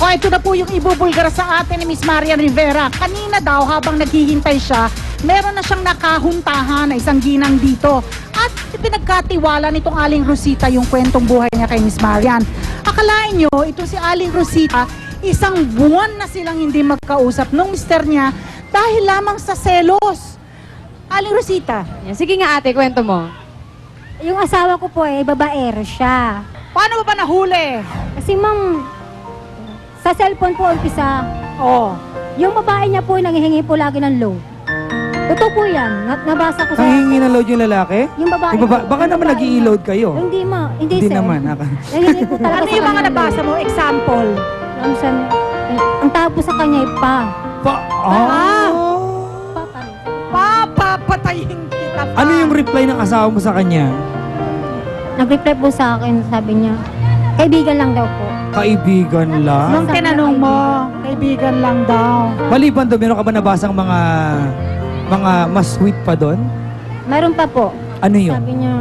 O, ito na po yung ibubulgar sa atin ni Miss Marian Rivera. Kanina daw, habang naghihintay siya, meron na siyang nakahuntahan na isang ginang dito. At ipinagkatiwala nitong Aling Rosita yung kwentong buhay niya kay Miss Marian. Akalain nyo, ito si Aling Rosita, isang buwan na silang hindi magkausap nung mister niya dahil lamang sa selos. Aling Rosita. Sige nga ate, kwento mo. Yung asawa ko po babaero siya. Paano mo ba nahuli? Kasi ma'am, sa cellphone po umpisa, yung babae niya po nanghihingi po lagi ng loan. Totoo po yan. Nabasa ko sa... Nanghihingi ng load yung lalaki? Yung babae. Baka naman nag-i-load kayo. Hindi hindi Hindi sir. naman. Nanghihingi po talaga Ano yung mga nabasa mo? Example. Ang tawag po sa kanya ay pa. Pa pa rin. Papapatayin kita pa. Ano yung reply ng asawa mo sa kanya? Nag-reply po sa akin, sabi niya, kaibigan lang daw po. Kaibigan lang? Nung tinanong mo, kaibigan lang daw. Maliban doon, meron ka ba nabasang mga mas sweet pa doon? Meron pa po. Ano yun? Sabi niya,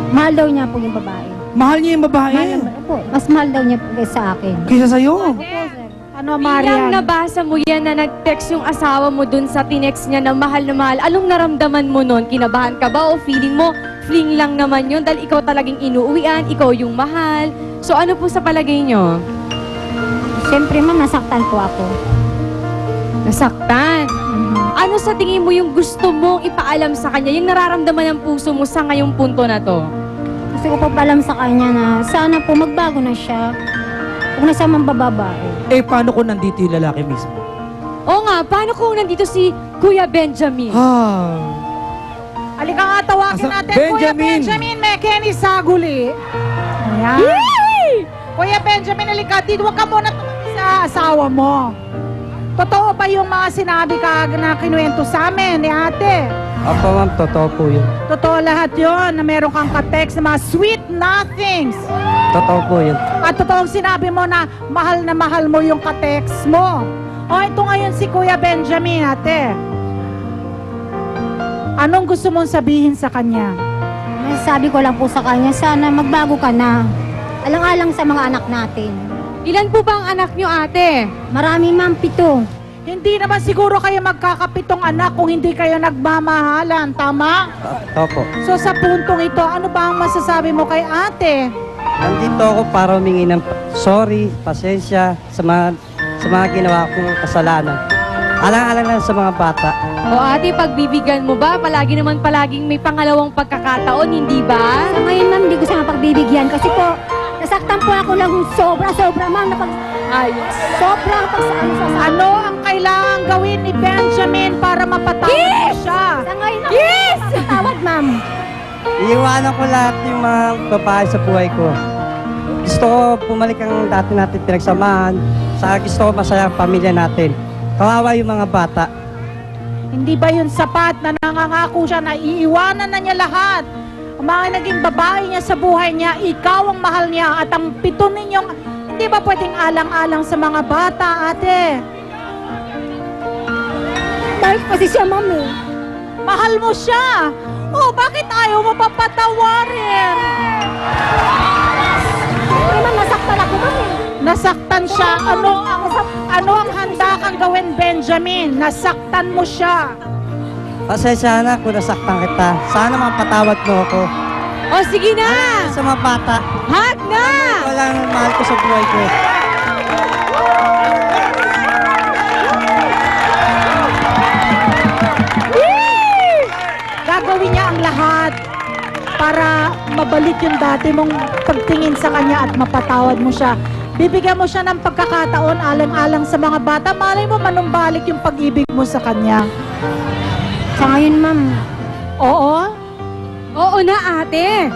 mahal daw niya po yung babae. Mahal niya yung babae. Po, mas mahal daw niya po sa akin. Kaysa sa'yo. Opo, sir. Ano, Bilang Marian? nabasa mo yan na nag-text yung asawa mo dun sa tinext niya na mahal, anong naramdaman mo nun? Kinabahan ka ba o feeling mo, fling lang naman yun dahil ikaw talagang inuuwian, ikaw yung mahal. So ano po sa palagay nyo? Siyempre ma'am, nasaktan po ako. Nasaktan. Ano sa tingin mo yung gusto mong ipaalam sa kanya, yung nararamdaman ng puso mo sa ngayong punto na to? Gusto ko po paalam sa kanya na sana po magbago na siya. Huwag na siya mambababae. Eh, paano kung nandito yung lalaki mismo? Oo nga, paano kung nandito si Kuya Benjamin? Halika nga, tawagin natin. Kuya Benjamin! Benjamin Mekeni Saguli. Ayan. Kuya Benjamin, halika dito. Huwag ka muna tumingin sa asawa mo. Totoo ba yung mga sinabi ka na kinuwento sa amin ni ate? Opo ma'am, totoo po yun. Totoo lahat yon na meron kang ka-text na mga sweet nothings. Totoo po yun. At totoong sinabi mo na mahal mo yung ka-text mo. O, ito ngayon si Kuya Benjamin, ate. Anong gusto mong sabihin sa kanya? Masasabi ko lang po sa kanya, sana magbago ka na. Alang-alang sa mga anak natin. Ilan po ba ang anak nyo, ate? Marami ma'am, 7. Hindi naman siguro kayo magkakapitong anak kung hindi kayo nagmamahalan, tama? Opo. So sa puntong ito, ano ba ang masasabi mo kay ate? Nandito ako para humingi ng sorry, pasensya sa mga ginawa kong kasalanan. Alang-alang lang sa mga bata. O ate, pagbibigyan mo ba? Palaging may pangalawang pagkakataon, hindi ba? Sa ngayon ma'am, hindi ko siya mapagbibigyan kasi po, nasaktan po ako lang sobra ma'am. Sobra pag sa Ano ang kailangan gawin ni Benjamin para mapatawad mo siya? Sa ngayon ako, yes! Tawad ma'am. Iiwanan ko lahat yung mga babae sa buhay ko. Gusto ko bumalik ang dati natin pinagsamahan. Saka gusto ko masaya ang pamilya natin. Kawawa yung mga bata. Hindi ba yun sapat na nangangako siya na iiwanan na niya lahat? Ang mga naging babae niya sa buhay niya, ikaw ang mahal niya at ang 7 ninyong, hindi ba pwedeng alang-alang sa mga bata, ate? Dahil kasi siya ma'am eh. Mahal mo siya. Oh, bakit ayaw mo papatawarin? Hindi ma'am, nasaktan ako ma'am eh. Nasaktan siya. Ano ang handa kang gawin, Benjamin? Nasaktan mo siya. Pasensya na kung nasaktan kita. Sana mapatawad mo ako. O sige na! Sa mga bata. Hug na! Walang mahal ko sa buhay ko. Gagawin niya ang lahat para mabalik yung dati mong pagtingin sa kanya at mapatawad mo siya. Bibigyan mo siya ng pagkakataon alang-alang sa mga bata. Malay mo manumbalik yung pag-ibig mo sa kanya. Sa ngayon ma'am, Oo? Oo na, ate!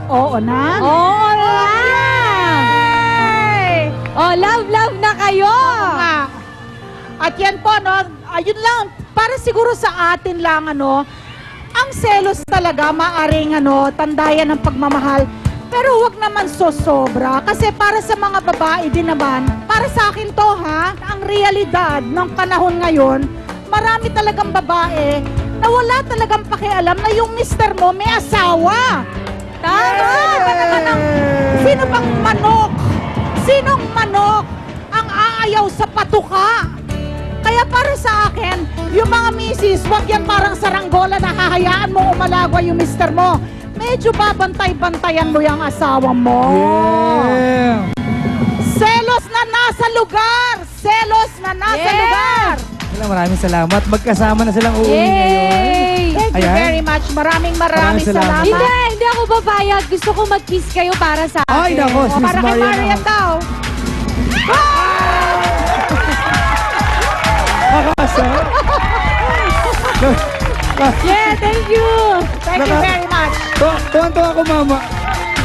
Oo na? Oo na! Oh, love na kayo! Nga. At yan po, no, ayun lang, para siguro sa atin lang, ang selos talaga, maaring, tandayan ng pagmamahal. Pero huwag naman sosobra, kasi para sa mga babae din naman, para sa akin to ang realidad ng panahon ngayon, marami talagang babae na wala talagang pakialam na yung mister mo may asawa. Tama! Sino bang manok? Sinong manok ayaw sa patuka. Kaya para sa akin, yung mga misis, wag yan parang saranggola na hahayaan mo umalagwa yung mister mo. Medyo babantay-bantayan mo yung asawa mo. Yeah! Selos na nasa lugar! Selos na nasa Yes! lugar! Maraming salamat. Magkasama na silang uuwi ngayon. Yay! Thank you Ayan. very much. Maraming Maraming salamat. salamat. Hindi ako papayag. Gusto ko mag-kiss kayo para sa akin. Ay, nako, O, si Miss para kay Marian. Marian daw. Kakasa. Yeah, thank you. Thank you very much. Tuwan-tuwa ako, mama.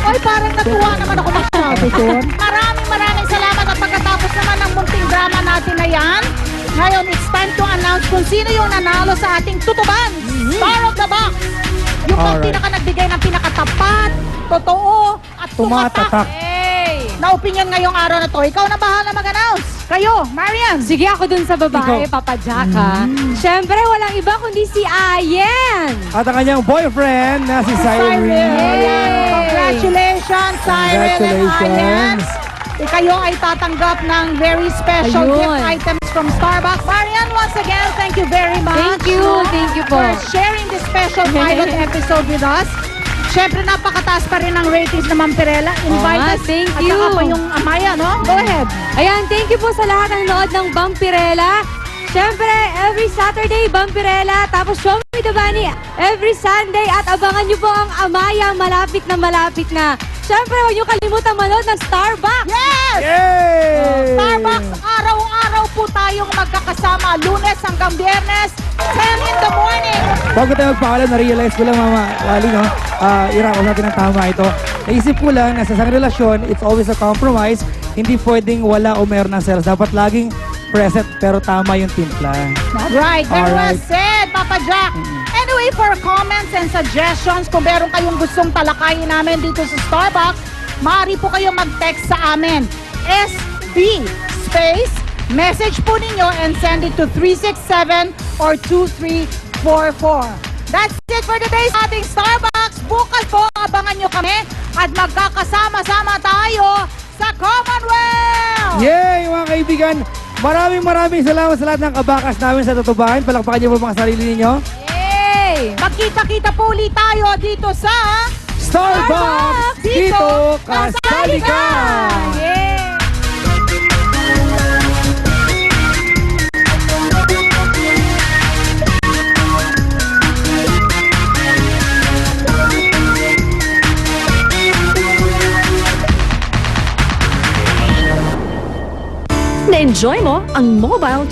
Oy, parang natuwa naman ako masyado doon. Maraming salamat at pagkatapos naman ng munting drama natin na yan, ngayon it's time to announce kung sino yung nanalo sa ating tutuban. Star of the Box. Yung Alright. pinaka-nagbigay ng pinakatapat, totoo, at Tumatatak. tumatak na opinion ngayong araw na to. Ikaw na bahala mag-announce. Kayo, Marian. Sige, ako dun sa babae, Ikaw. Papa Jack, ha? Siyempre, walang iba kundi si Ayen. At ang kanyang boyfriend na si Cyrene. Yay! Congratulations, Cyril and Congratulations. Ayan. Kayo ay tatanggap ng very special Ayun. gift items from Starbucks. Marian, once again, thank you very much. Thank you po. For sharing this special pilot episode with us. Siyempre, napakataas pa rin ang ratings ng Mampirella. Invite nga, us. thank At you. saka pa yung Amaya, no? Go ahead. Ayan, thank you po sa lahat ng nood ng Vampirella. Siyempre, every Saturday, Vampirella. Tapos, Show Me the Bunny every Sunday. At abangan nyo po ang Amaya, malapit na malapit na. Siyempre, huwag nyo kalimutan manood ng Starbucks. Yes! Yay! Starbucks, araw-araw po tayong magkakasama. Lunes hanggang Biyernes, 10 in the morning. Bago tayo magpakalam, na-realize ko lang, Mama Wally, no? Irakos natin ang tama ito. Naisip ko lang na sa isang relasyon, it's always a compromise. Hindi pwedeng wala o meron ng selos. Dapat laging present pero tama yung timpla. Right, very well Alright. said, Papa Jack. Anyway, for comments and suggestions, kung meron kayong gustong talakayin namin dito sa Starbucks, maaari po kayong mag-text sa amin. SB space, message po ninyo and send it to 367 or 2344. That's it for today's ating Starbucks. Bukas po, abangan nyo kami at magkakasama-sama tayo sa Commonwealth! Yay, mga kaibigan! Maraming salamat sa lahat ng kabakas namin sa tutubahan. Palakpakan niyo po mga sarili ninyo. Yay! Magkita-kita po ulit tayo dito sa Starbucks! Dito, kasali ka! Yay! Na-enjoy mo ang mobile